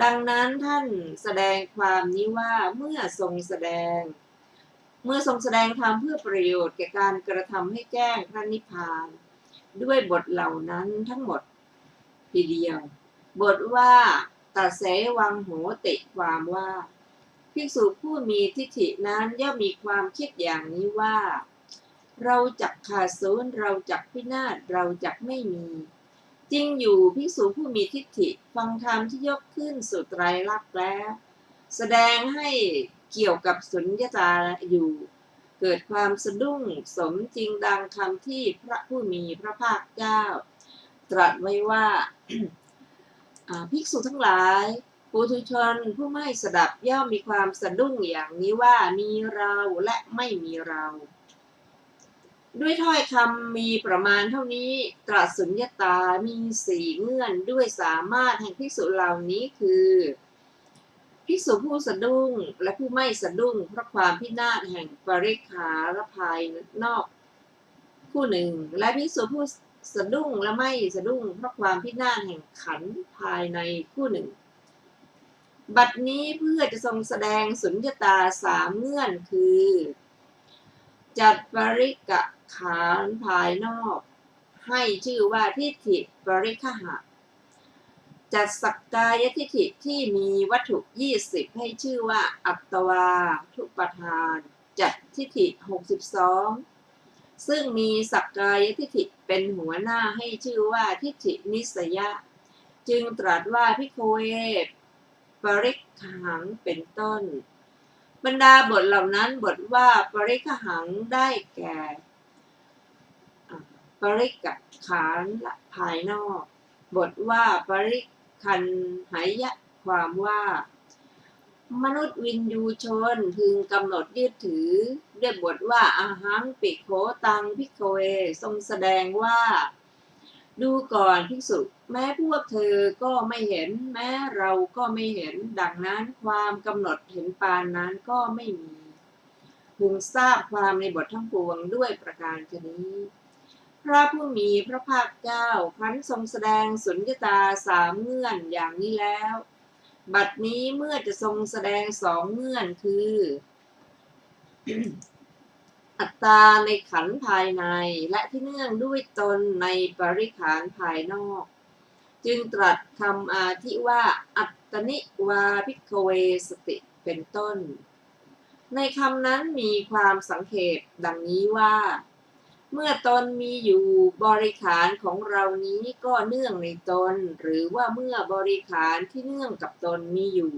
ดังนั้นท่านแสดงความนี้ว่าเมื่อทรงแสดงธรรมเพื่อประโยชน์แก่การกระทำให้แจ้งพระนิพพานด้วยบทเหล่านั้นทั้งหมดทีเดียวบทว่าตัสเสวังโหติความว่าภิกษุผู้มีทิฏฐินั้นย่อมมีความคิดอย่างนี้ว่าเราจักขาดศูนย์เราจักพินาศเราจักไม่มีจริงอยู่ภิกษุผู้มีทิฏฐิฟังธรรมที่ยกขึ้นสู่ไตรลักษณ์แล้วแสดงให้เกี่ยวกับสุญญตาอยู่เกิดความสะดุ้งสมจริงดังคำที่พระผู้มีพระภาคเจ้าตรัสไว้ว่า ภิกษุทั้งหลายปุถุชนผู้ไม่สดับย่อมมีความสะดุ้งอย่างนี้ว่ามีเราและไม่มีเราด้วยถ้อยคำมีประมาณเท่านี้ตรัสสุญญตามีสี่เงื่อนด้วยสามารถแห่งภิกษุเหล่านี้คือภิกษุผู้สะดุ้งและผู้ไม่สะดุ้งเพราะความพินาศแห่งปริฆารภายนอกผู้หนึ่งและภิกษุผู้สะดุ้งและไม่สะดุ้งเพราะความพินาศแห่งขันธ์ภายในผู้หนึ่งบัดนี้เพื่อจะทรงแสดงสุญญตาสามเงื่อนคือจัดปริกขันธ์ภายนอกให้ชื่อว่าทิฏฐิปริฆหะจัดสักกายทิฏฐิที่มีวัตถุ20ให้ชื่อว่าอัตวาทุปทานจัดทิฏฐิ62ซึ่งมีสักกายทิฏฐิเป็นหัวหน้าให้ชื่อว่าทิฏฐินิสยะจึงตรัสว่าภิกขเวปริฆหังเป็นต้นบรรดาบทเหล่านั้นบทว่าปริฆหังได้แก่ปริกขันธ์ภายนอกบทว่าปริคันหายะ ความว่ามนุษย์วินยูชนพึงกำหนดยึดถือด้วยบทว่าอาหังปิโขตังภิกขเวทรงแสดงว่าดูก่อนภิกษุแม้พวกเธอก็ไม่เห็นแม้เราก็ไม่เห็นดังนั้นความกำหนดเห็นปานนั้นก็ไม่มีพึงทราบความในบททั้งปวงด้วยประการชนี้พระผู้มีพระภาคเจ้าครั้นทรงแสดงสุญญตาสามเงื่อนอย่างนี้แล้วบัดนี้เมื่อจะทรงแสดงสองเงื่อนคือ อัตตาในขันธ์ภายในและที่เนื่องด้วยตนในปริขารภายนอกจึงตรัสคำอาทิว่าอัตตนิวาภิกขเวสติเป็นต้นในคำนั้นมีความสังเขปดังนี้ว่าเมื่อตนมีอยู่บริขารของเรานี้ก็เนื่องในตนหรือว่าเมื่อบริขารที่เนื่องกับตนมีอยู่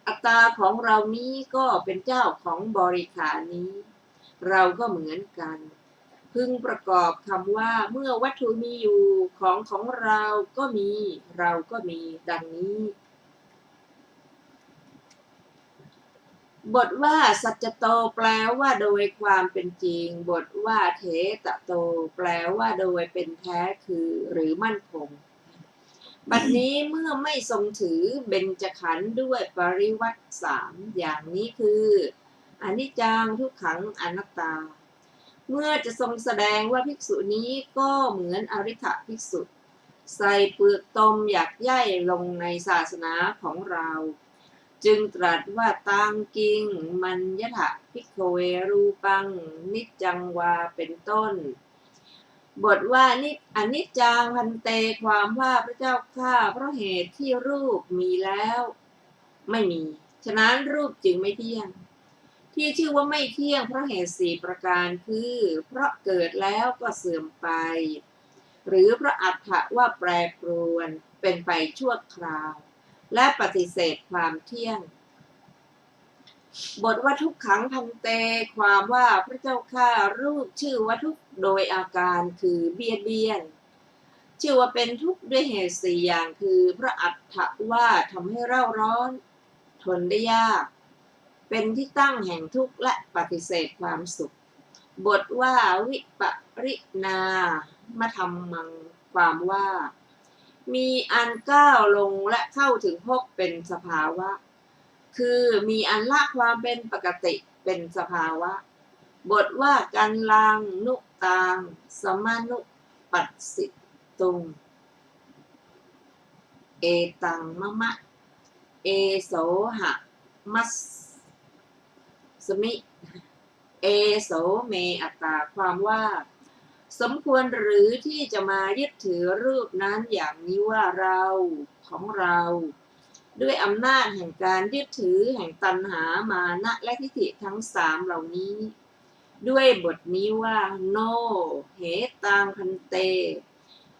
อัตตาของเรานี้ก็เป็นเจ้าของบริขารนี้เราก็เหมือนกันพึงประกอบคำว่าเมื่อวัตถุมีอยู่ของเราก็มีเราก็มีดังนี้บทว่าสัจโตแปลว่าโดยความเป็นจริงบทว่าเถตโตแปลว่าโดยเป็นแท้คือหรือมั่นคงบัดนี้เมื่อไม่ทรงถือเบญจขันธ์ด้วยปริวัติสามอย่างนี้คืออนิจจังทุกขังอนัตตาเมื่อจะทรงแสดงว่าภิกษุนี้ก็เหมือนอริ ฐภิกษุใส่เปลือกตมอยากย่ายลงในศาสนาของเราจึงตรัสว่าตังกิงมัญญถะภิกขเวรูปังนิจจังวาเป็นต้นบทว่านิอนิจจังพันเตความว่าพระเจ้าข้าเพราะเหตุที่รูปมีแล้วไม่มีฉะนั้นรูปจึงไม่เที่ยงที่ชื่อว่าไม่เที่ยงเพราะเหตุสี่ประการคือเพราะเกิดแล้วก็เสื่อมไปหรือเพราะอัตถะว่าแปรปรวนเป็นไปชั่วคราวและปฏิเสธความเที่ยงบทว่าทุกขังพันเตความว่าพระเจ้าข้ารูปชื่อว่าทุกโดยอาการคือเบียดเบียนชื่อว่าเป็นทุกข์ด้วยเหตุสี่อย่างคือพระอัตถะว่าทำให้เร่าร้อนทนได้ยากเป็นที่ตั้งแห่งทุกข์และปฏิเสธความสุขบทว่าวิปริณามธรรมังความว่ามีอันก้าวลงและเข้าถึงภพเป็นสภาวะคือมีอันละความเป็นปกติเป็นสภาวะบทว่ากันลังนุตังสมานุปัสสิตุงเอตังมะมะเอโสหะมัสสมิเอโสเมอัตตาความว่าสมควรหรือที่จะมายึดถือรูปนั้นอย่างนี้ว่าเราของเราด้วยอำนาจแห่งการยึดถือแห่งตัณหามานะและทิฏฐิทั้งสามเหล่านี้ด้วยบทนี้ว่าโนเหตังพันเต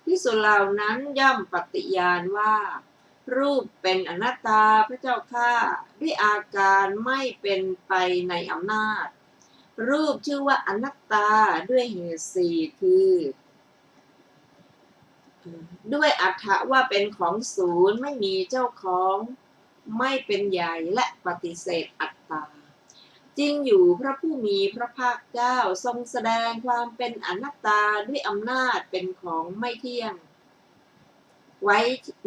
ภิกษุเหล่านั้นย่อมปฏิญาณว่ารูปเป็นอนัตตาพระเจ้าข้าด้วยอาการไม่เป็นไปในอำนาจรูปชื่อว่าอนัตตาด้วยเหตุสี่คือด้วยอัตถะว่าเป็นของศูนย์ไม่มีเจ้าของไม่เป็นใหญ่และปฏิเสธอัตตาจริงอยู่พระผู้มีพระภาคเจ้าทรงแสดงความเป็นอนัตตาด้วยอำนาจเป็นของไม่เที่ยงไว้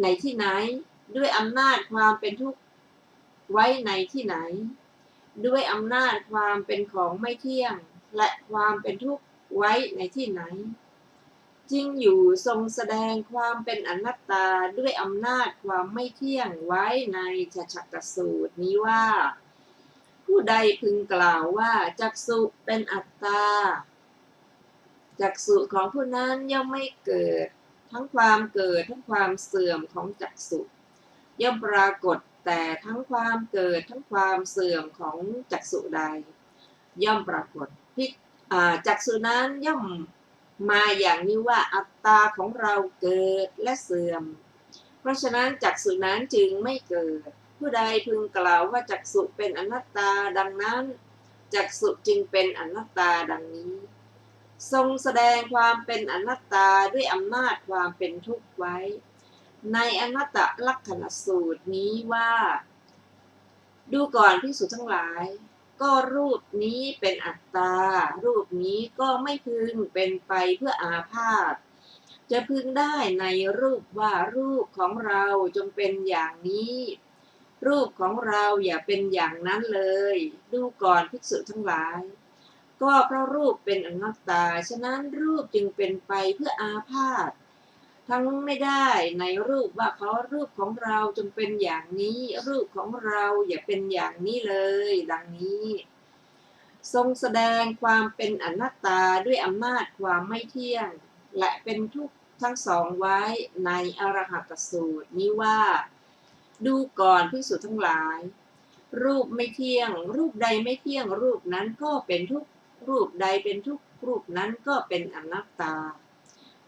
ในที่ไหนด้วยอำนาจความเป็นทุกข์ไว้ในที่ไหนด้วยอำนาจความเป็นของไม่เที่ยงและความเป็นทุกข์ไว้ในที่ไหนจริงอยู่ทรงแสดงความเป็นอนัตตาด้วยอำนาจความไม่เที่ยงไว้ในจักขสูตรนี้ว่าผู้ใดพึงกล่าวว่าจักษุเป็นอัตตาจักษุของผู้นั้นย่อมไม่เกิดทั้งความเกิดทั้งความเสื่อมของจักษุย่อมปรากฏแต่ทั้งความเกิดทั้งความเสื่อมของจักษุใดย่อมปรากฏจักษุนั้นย่อมมาอย่างนี้ว่าอัตตาของเราเกิดและเสื่อมเพราะฉะนั้นจักษุนั้นจึงไม่เกิดผู้ใดพึงกล่าวว่าจักษุเป็นอนัตตาดังนั้นจักษุจึงเป็นอนัตตาดังนี้ทรงแสดงความเป็นอนัตตาด้วยอำนาจความเป็นทุกข์ไว้ ในอนัตตลักษณสูตรนี้ว่า ดูก่อนภิกษุทั้งหลาย ก็รูปนี้เป็นอัตตา รูปนี้ก็ไม่พึงเป็นไปเพื่ออาพาธจะพึงได้ในรูปว่ารูปของเราจงเป็นอย่างนี้ รูปของเราอย่าเป็นอย่างนั้นเลย ดูก่อนภิกษุทั้งหลาย ก็เพราะรูปเป็นอนัตตา ฉะนั้นรูปจึงเป็นไปเพื่ออาพาธทั้งไม่ได้ในรูปว่าเขารูปของเราจงเป็นอย่างนี้ รูปของเราอย่าเป็นอย่างนี้เลย ดังนี้ ทรงแสดงความเป็นอนัตตาด้วยอำนาจความไม่เที่ยง และเป็นทุกข์ทั้งสองไว้ในอรหัตสูตรนี้ว่า ดูก่อนภิกษุทั้งหลาย รูปไม่เที่ยง รูปใดไม่เที่ยง รูปนั้นก็เป็นทุกข์ รูปใดเป็นทุกข์ รูปนั้นก็เป็นอนัตตา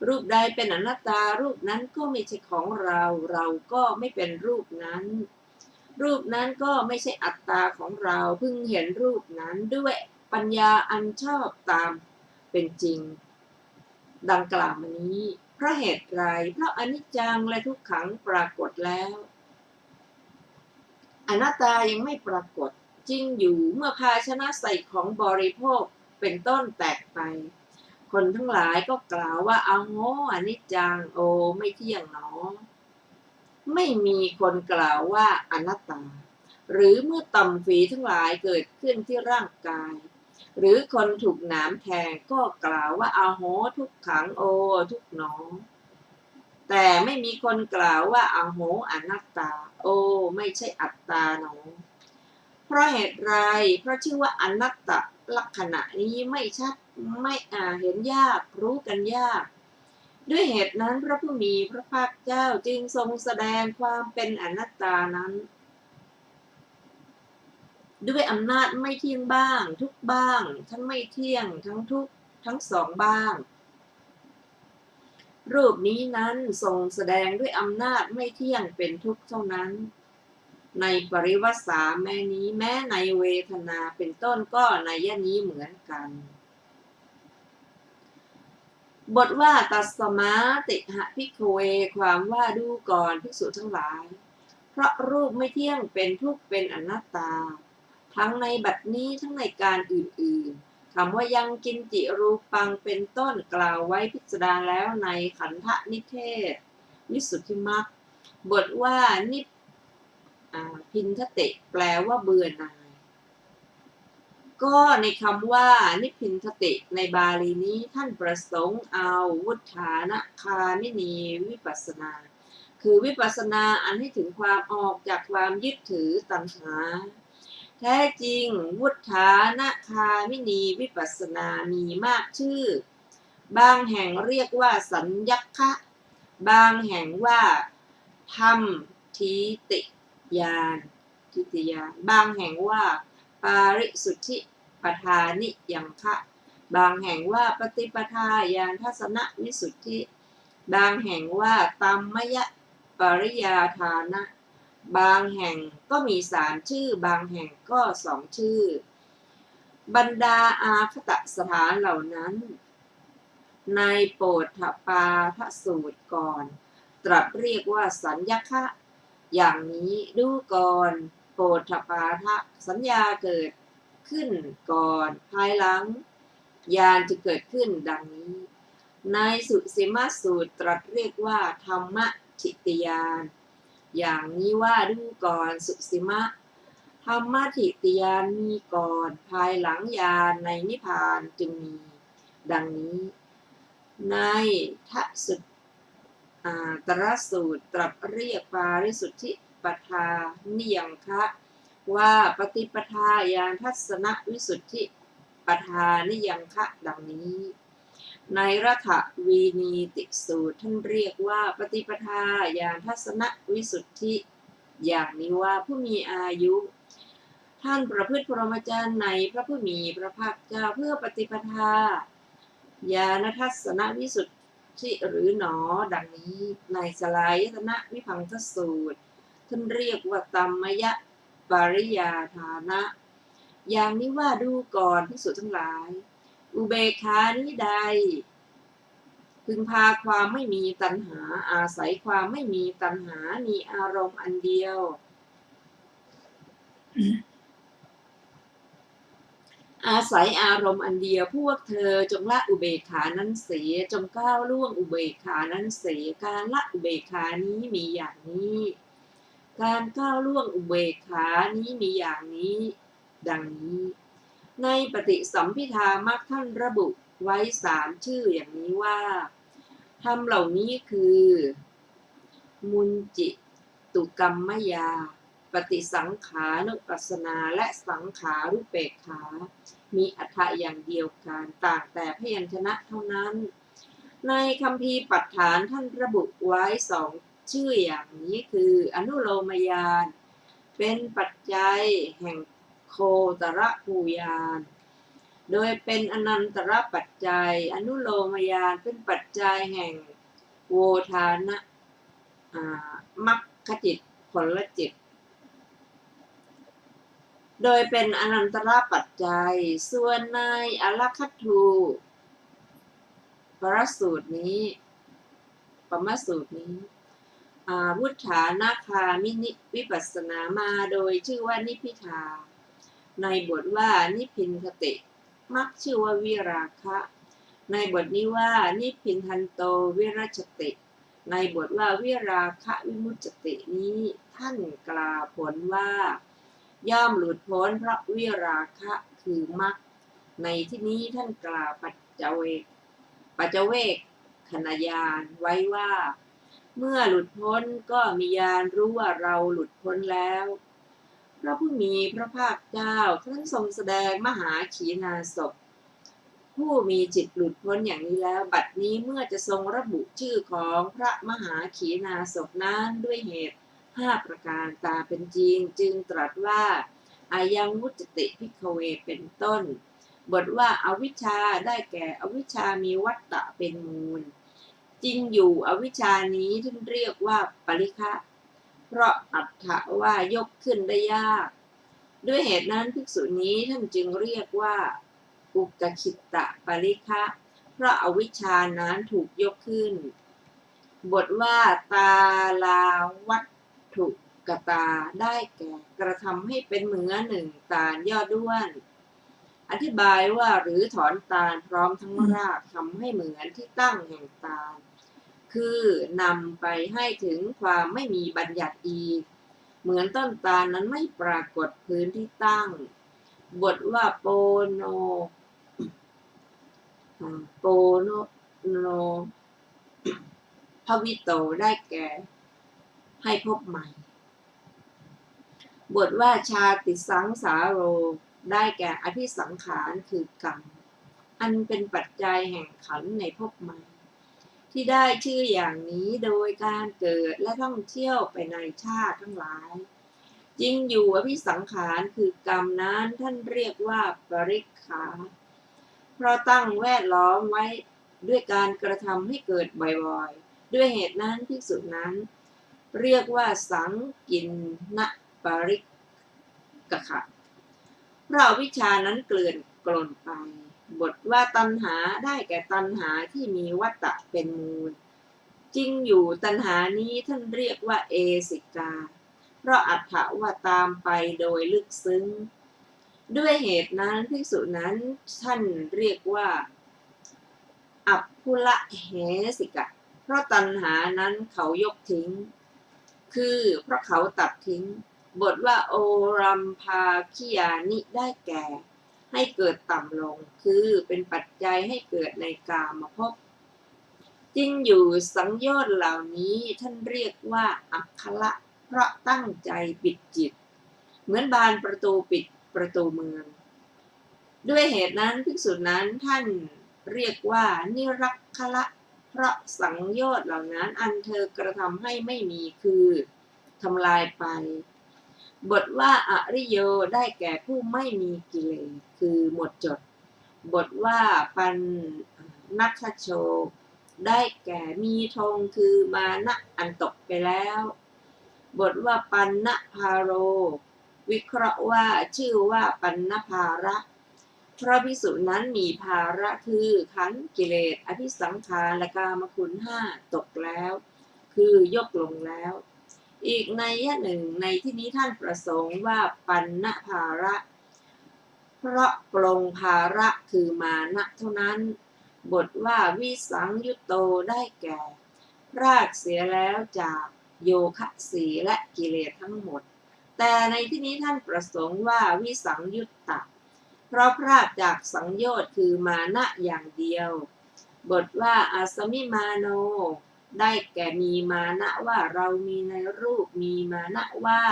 รูปใดเป็นอนัตตา รูปนั้นก็ไม่ใช่ของเรา เราก็ไม่เป็นรูปนั้น รูปนั้นก็ไม่ใช่อัตตาของเรา พึงเห็นรูปนั้นด้วยปัญญาอันชอบตามเป็นจริง ดังกล่าวมานี้เพราะเหตุไรเพราะอนิจจังและทุกขังปรากฏแล้ว อนัตตายังไม่ปรากฏจริงอยู่เมื่อภาชนะใส่ของบริโภคเป็นต้นแตกไป คนทั้งหลายก็กล่าวว่าเอาโง่อนิจจังโอไม่เที่ยงหนอไม่มีคนกล่าวว่าอนัตตา หรือเมื่อต่ำฝีทั้งหลายเกิดขึ้นที่ร่างกาย หรือคนถูกหนามแทงก็กล่าวว่าอาโหทุกขังโอทุกหนอแต่ไม่มีคนกล่าวว่าอาโหอนัตตาโอไม่ใช่อัตตาหนอเพราะเหตุไรเพราะชื่อว่าอนัตตลักษณะนี้ไม่ชัดไม่เห็นยากรู้กันยากด้วยเหตุนั้นพระผู้มีพระภาคเจ้าจึงทรงแสดงความเป็นอนัตตานั้นด้วยอำนาจไม่เที่ยงบ้างทุกบ้างทั้งไม่เที่ยงทั้งทุกทั้งสองบ้างรูปนี้นั้นทรงแสดงด้วยอำนาจไม่เที่ยงเป็นทุกข์เท่านั้นในปริวัติสามแม้นี้แม้ในเวทนาเป็นต้นก็ในยะนี้เหมือนกันบทว่าตัสสมาติหะภิกขเวความว่าดูก่อนภิกษุทั้งหลายเพราะรูปไม่เที่ยงเป็นทุกข์เป็นอนัตตาทั้งในบัดนี้ทั้งในการอื่นๆคำว่ายังกินจิรูปังเป็นต้นกล่าวไว้พิจารณาแล้วในขันธนิเทศวิสุทธิมรรคบทว่านิพินทติแปลว่าเบื่อหน่ายก็ในคำว่านิพินทติในบาลีนี้ท่านประสงค์เอาวุฒานะคามินีวิปัสสนาคือวิปัสสนาอันให้ถึงความออกจากความยึดถือตัณหาแท้จริงวุฒานะคามินีวิปัสสนามีมากชื่อบางแห่งเรียกว่าสัญญัคคะบางแห่งว่าธรรมทิติญาณทิฏฐิญาณบางแห่งว่าปาริสุทธิปทานิยังคะบางแห่งว่าปฏิปทาญาณทัศนวิสุทธิบางแห่งว่าตัมมยปริยาทานะบางแห่งก็มี3ชื่อบางแห่งก็2ชื่อบรรดาอาคตสถานเหล่านั้นในโปฏฐปาทสูตรก่อนตรัสเรียกว่าสัญญัคคะอย่างนี้ดูก่อนโปฏฐปาทสัญญาเกิดขึ้นก่อนภายหลังญาณจะเกิดขึ้นดังนี้ในสุสีมสูตรตรัสเรียกว่าธรรมทิฏฐิญาณอย่างนี้ว่าดูก่อนสุสีมะธรรมทิฏฐิญาณมีก่อนภายหลังญาณในนิพพานจึงมีดังนี้ในทัศสุตรสูตรตรัสเรียกปาริสุทธิปทานิยังคะว่าปฏิปทาญาณทัศนวิสุทธิปทานิยังคะดังนี้ในรัฐวีนีติสูตรท่านเรียกว่าปฏิปทาญาณทัศนวิสุทธิอย่างนี้ว่าผู้มีอายุท่านประพฤติพรหมจรรย์ในพระผู้มีพระภาคเจ้าเพื่อปฏิปทาญาณทัศนวิสุทธิหรือหนอดังนี้ในสลายตนะวิพังคสูตรท่านเรียกว่าตัมมยปริยาทานะอย่างนี้ว่าดูก่อนภิกษุทั้งหลายอุเบกขานี้ใดค พึงพาความไม่มีตัณหาอาศัยความไม่มีตัณหามีอารมณ์อันเดียวอาศัยอารมณ์อันเดียวพวกเธอจงละอุเบกขานั้นเสียจงก้าวล่วงอุเบกขานั้นเสียการละอุเบกขานี้มีอย่างนี้การก้าวล่วงอุเบกขานี้มีอย่างนี้ดังนี้ในปฏิสัมภิทามรรคท่านระบุไว้3ชื่ออย่างนี้ว่าธรรมเหล่านี้คือมุนจิตุกรรมยาปฏิสังขานุปัสสนาและสังขารุเปกขามีอรรถะอย่างเดียวกันต่างแต่พยัญชนะเท่านั้นในคัมภีร์ปัฏฐานท่านระบุไว้2ชื่ออย่างนี้คืออนุโลมญาณเป็นปัจจัยแห่งโคตรภูญาณโดยเป็นอนันตรปัจจัยอนุโลมญาณเป็นปัจจัยแห่งโวทานะมรรคจิตผลจิตโดยเป็นอนันตรปัจจัยส่วนในอลัคคัตถูปรสูตรนี้ปมสูตรนี้วุฒานาคามินิวิปัสสนามาโดยชื่อว่านิพิทาในบทว่านิพินทติมักชื่อว่าวิราคะในบทนี้ว่านิพินทันโตวิรัชติในบทว่าวิราคะวิมุตจตินี้ท่านกล่าวผลว่าย่อมหลุดพ้นเพราะวิราคะคือมรรคในที่นี้ท่านกล่าวปัจจเวกขณญาณไว้ว่าเมื่อหลุดพ้นก็มีญาณรู้ว่าเราหลุดพ้นแล้วพระผู้มีพระภาคเจ้าท่านทรงแสดงมหาขีณาสพผู้มีจิตหลุดพ้นอย่างนี้แล้วบัดนี้เมื่อจะทรงระบุชื่อของพระมหาขีณาสพนั้นด้วยเหตุ5ประการตามเป็นจริงจึงตรัสว่าอายังวุจติภิกขเวเป็นต้นบทว่าอวิชชาได้แก่อวิชชามีวัตตะเป็นมูลจริงอยู่อวิชชานี้ท่านเรียกว่าปริฆะเพราะอัตถะว่ายกขึ้นได้ยากด้วยเหตุนั้นภิกษุนี้ท่านจึงเรียกว่าอุกขิตะปริฆะเพราะอวิชชานั้นถูกยกขึ้นบทว่าตาลาวัตถุกตาได้แก่กระทำให้เป็นเหมือนหนึ่งตาลยอดด้วนอธิบายว่าหรือถอนตาลพร้อมทั้งรากทำให้เหมือนที่ตั้งแห่งตาลคือนำไปให้ถึงความไม่มีบัญญัติอีกเหมือนต้นตาลนั้นไม่ปรากฏพื้นที่ตั้งบทว่าโปโนภวิโตได้แก่ให้พบใหม่บทว่าชาติสังสาโรได้แก่อภิสังขารคือกรรมอันเป็นปัจจัยแห่งขันธ์ในภพใหม่ที่ได้ชื่ออย่างนี้โดยการเกิดและท่องเที่ยวไปในชาติทั้งหลายจริงอยู่อภิสังขารคือกรรมนั้นท่านเรียกว่าปริฆาเพราะตั้งแวดล้อมไว้ด้วยการกระทำให้เกิดบ่อยๆด้วยเหตุนั้นภิกษุนั้นเรียกว่าสังกินนะปริกขะเพราะวิชานั้นเกลื่อนกลนไปบทว่าตัณหาได้แก่ตัณหาที่มีวัตตะเป็นมูลจริงอยู่ตัณหานี้ท่านเรียกว่าเอสิกาเพราะอัตถะว่าตามไปโดยลึกซึ้งด้วยเหตุนั้นภิกษุนั้นท่านเรียกว่าอัปพุละเหสิกะเพราะตัณหานั้นเขายกทิ้งคือเพราะเขาตัดทิ้งบทว่าโอรัมภาคิยานิได้แก่ให้เกิดต่ำลงคือเป็นปัจจัยให้เกิดในกามภพจริงอยู่สังโยชน์เหล่านี้ท่านเรียกว่าอัคคละเพราะตั้งใจปิดจิตเหมือนบานประตูปิดประตูเมืองด้วยเหตุนั้นภิกษุนั้นท่านเรียกว่านิรักขละเพราะสังโยชน์เหล่านั้นอันเธอกระทำให้ไม่มีคือทำลายไปบทว่าอริโยได้แก่ผู้ไม่มีกิเลสคือหมดจดบทว่าปันนัคโชได้แก่มีธงคือมานะอันตกไปแล้วบทว่าปันนะพาโรวิเคราะห์ว่าชื่อว่าปันนภาระ เพราะภิกษุนั้นมีภาระคือขันธ์กิเลสอภิสังขารและกามคุณ5ตกแล้วคือยกลงแล้วอีกนัยยะหนึ่งในที่นี้ท่านประสงค์ว่าปันนภาระเพราะปลงภาระคือมานะเท่านั้นบทว่าวิสังยุตโตได้แก่พรากเสียแล้วจากโยคะสีและกิเลสทั้งหมดแต่ในที่นี้ท่านประสงค์ว่าวิสังยุตตะเพราะพรากจากสังโยชน์คือมานะอย่างเดียวบทว่าอาสมิมาโนได้แก่มีมานะว่าเรามีในรูปมีมานะว่า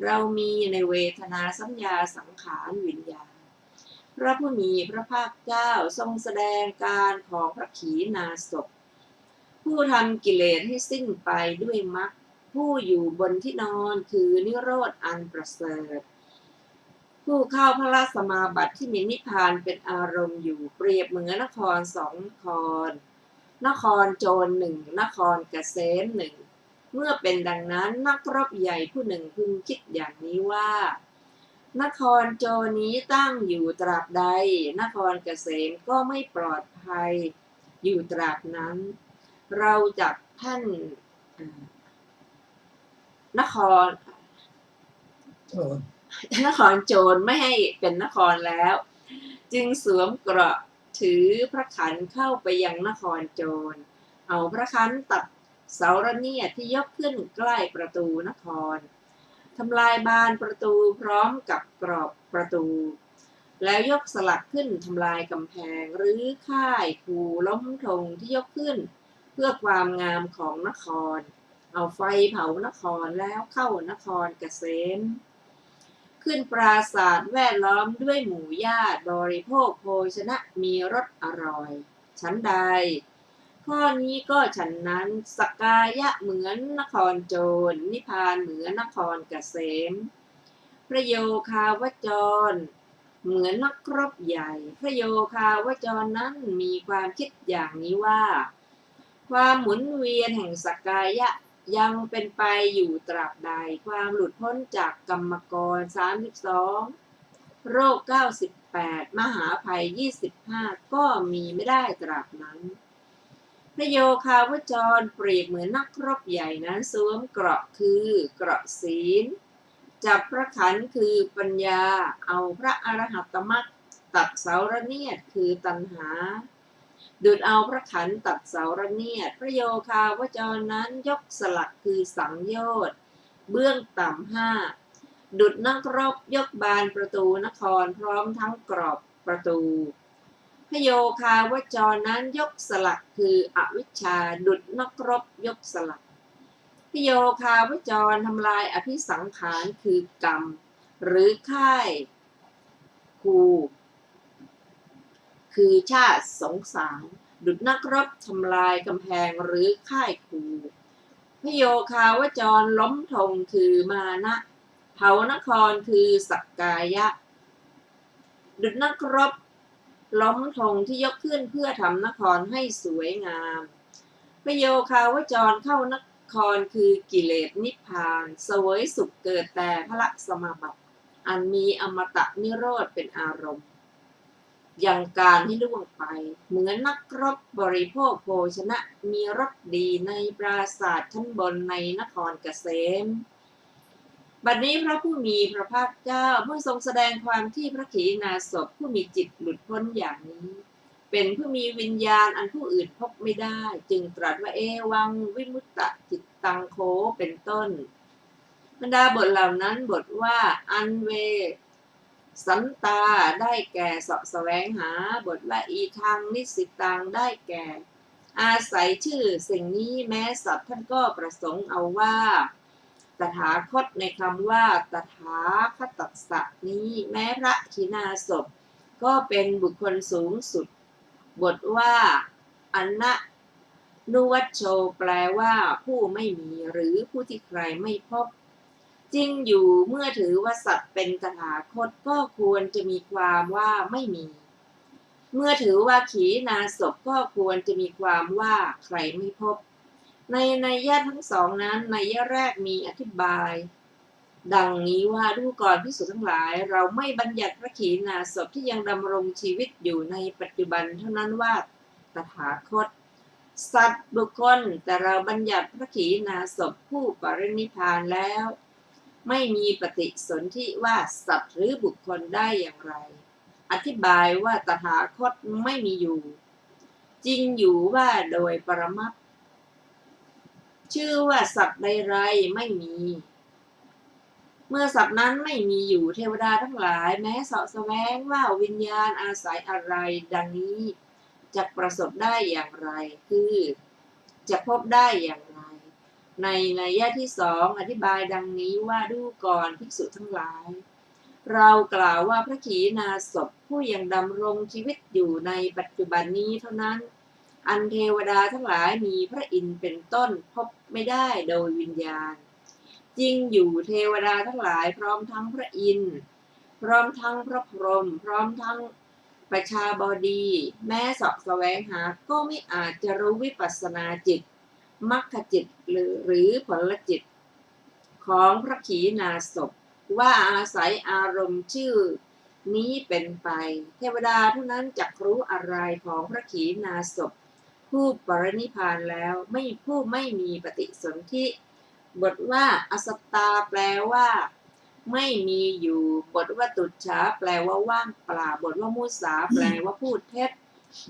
เรามีในเวทนาสัญญาสังขารวิญญาณพระผู้มีพระภาคเจ้าทรงแสดงการของพระขีณาสพผู้ทำกิเลสให้สิ้นไปด้วยมรรคผู้อยู่บนที่นอนคือนิโรธอันประเสริฐผู้เข้าพระสมาบัติที่มีนิพพานเป็นอารมณ์อยู่เปรียบเหมือนนคร2 นครนครโจร1นครเกษม1เมื่อเป็นดังนั้นนักรบใหญ่ผู้หนึ่งพึงคิดอย่างนี้ว่านครโจรนี้ตั้งอยู่ตราบใดนครเกษมก็ไม่ปลอดภัยอยู่ตราบนั้นเราจักท่านนคร โจร นครโจรไม่ให้เป็นนครแล้วจึงสวมเกราะถือพระขันเข้าไปยังนครโจรเอาพระขันตัดเสาระเนียดที่ยกขึ้นใกล้ประตูนครทำลายบานประตูพร้อมกับกรอบประตูแล้วยกสลักขึ้นทำลายกำแพงหรือค่ายคูล้มธงที่ยกขึ้นเพื่อความงามของนครเอาไฟเผานครแล้วเข้านครเกษมขึ้นปราสาทแวดล้อมด้วยหมู่ญาติบริโภคโภชนะมีรสอร่อยฉันใดข้อนี้ก็ฉันนั้นสกกายะเหมือนนครโจรนิพพานเหมือนนครเกษมพระโยคาวจรเหมือนนักรบใหญ่พระโยคาวจรนั้นมีความคิดอย่างนี้ว่าความหมุนเวียนแห่งสกกายะยังเป็นไปอยู่ตราบใดความหลุดพ้นจากกรรมกร32โรค98มหาภัย25ก็มีไม่ได้ตราบนั้นพระโยคาวจรเปรียบเหมือนนักรบใหญ่นั้นสวมเกราะคือเกราะศีลจับพระขันคือปัญญาเอาพระอรหัตมรรคตัดเสาระเนียดคือตัณหาดูดเอาพระขันตัดเสาระเนียดพระโยคาวจรนั้นยกสลักคือสังโยชน์เบื้องต่ำ5ดุจนักรบยกบานประตูนครพร้อมทั้งกรอบประตูพระโยคาวจรนั้นยกสลักคืออวิชชาดุจนักรบยกสลักพระโยคาวจรทำลายอภิสังขารคือกรรมหรือค่ายคูคือชาติสงสารดุจนักรบทำลายกำแพงหรือค่ายคูพระโยคาวจรล้มธงคือมานะเผานครคือสักกายะดุจนักรบล้มธงที่ยกขึ้นเพื่อทำนครให้สวยงามพระโยคาวจรเข้านครคือกิเลสนิพพานเสวยสุขเกิดแต่พระสมาบัติอันมีอมตะนิโรธเป็นอารมณ์ยังการให้ล่วงไปเหมือนนักรบบริโภคโภชนะมีรสดีในปราสาทชั้นบนในนครเกษมบัดนี้พระผู้มีพระภาคเจ้าเมื่อทรงแสดงความที่พระขีณาสพผู้มีจิตหลุดพ้นอย่างนี้เป็นผู้มีวิญญาณอันผู้อื่นพบไม่ได้จึงตรัสว่าเอวังวิมุตตจิตตังโคเป็นต้นบรรดาบทเหล่านั้นบทว่าอันเวสันตาได้แก่เสาะแสวงหาบทว่าอีทางนิสิตังได้แก่อาศัยชื่อสิ่งนี้แม้สัตว์ท่านก็ประสงค์เอาว่าตถาคตในคำว่าตถาคตัสสะนี้แม้พระขีณาสพก็เป็นบุคคลสูงสุดบทว่าอนะนุวัชโชแปลว่าผู้ไม่มีหรือผู้ที่ใครไม่พบจริงอยู่เมื่อถือว่าสัตว์เป็นตถาคตก็ควรจะมีความว่าไม่มีเมื่อถือว่าขีณาสพก็ควรจะมีความว่าใครไม่พบในนัยยะทั้งสองนั้นนัยยะแรกมีอธิบาย ดังนี้ว่าดูก่อนภิกษุทั้งหลายเราไม่บัญญัติพระขีณาสพที่ยังดำรงชีวิตอยู่ในปัจจุบันเท่านั้นว่าตถาคตสัตว์บุคคลแต่เราบัญญัติพระขีณาสพผู้ปรินิพพานแล้วไม่มีปฏิสนธิว่าสัตว์หรือบุคคลได้อย่างไรอธิบายว่าตถาคตไม่มีอยู่จริงอยู่ว่าโดยปรมัตถ์ชื่อว่าสัตว์ใดๆไม่มีเมื่อสัตว์นั้นไม่มีอยู่เทวดาทั้งหลายแม้เสาะแสวงว่าวิญญาณอาศัยอะไรดังนี้จะประสบได้อย่างไรคือจะพบได้อย่างไรในนัยยะที่สองอธิบายดังนี้ว่าดูก่อนภิกษุทั้งหลายเรากล่าวว่าพระขีณาสพผู้ยังดำรงชีวิตอยู่ในปัจจุบันนี้เท่านั้นอันเทวดาทั้งหลายมีพระอินทร์เป็นต้นพบไม่ได้โดยวิญญาณจริงอยู่เทวดาทั้งหลายพร้อมทั้งพระอินทร์พร้อมทั้งพระพรหมพร้อมทั้งประชาบดีแม้เสาะแสวงหาก็ไม่อาจจะรู้วิปัสสนาจิตมรรคจิตหรือผลจิตของพระขีณาสพว่าอาศัยอารมณ์ชื่อนี้เป็นไปเทวดาเท่านั้นจักรู้อะไรของพระขีณาสพผู้ปรินิพพานแล้วไม่มีปฏิสนธิบทว่าอสัตตาแปลว่าไม่มีอยู่บทว่าตุจฉาแปลว่าว่างเปล่าบทว่ามุสาแปลว่าพูดเท็จ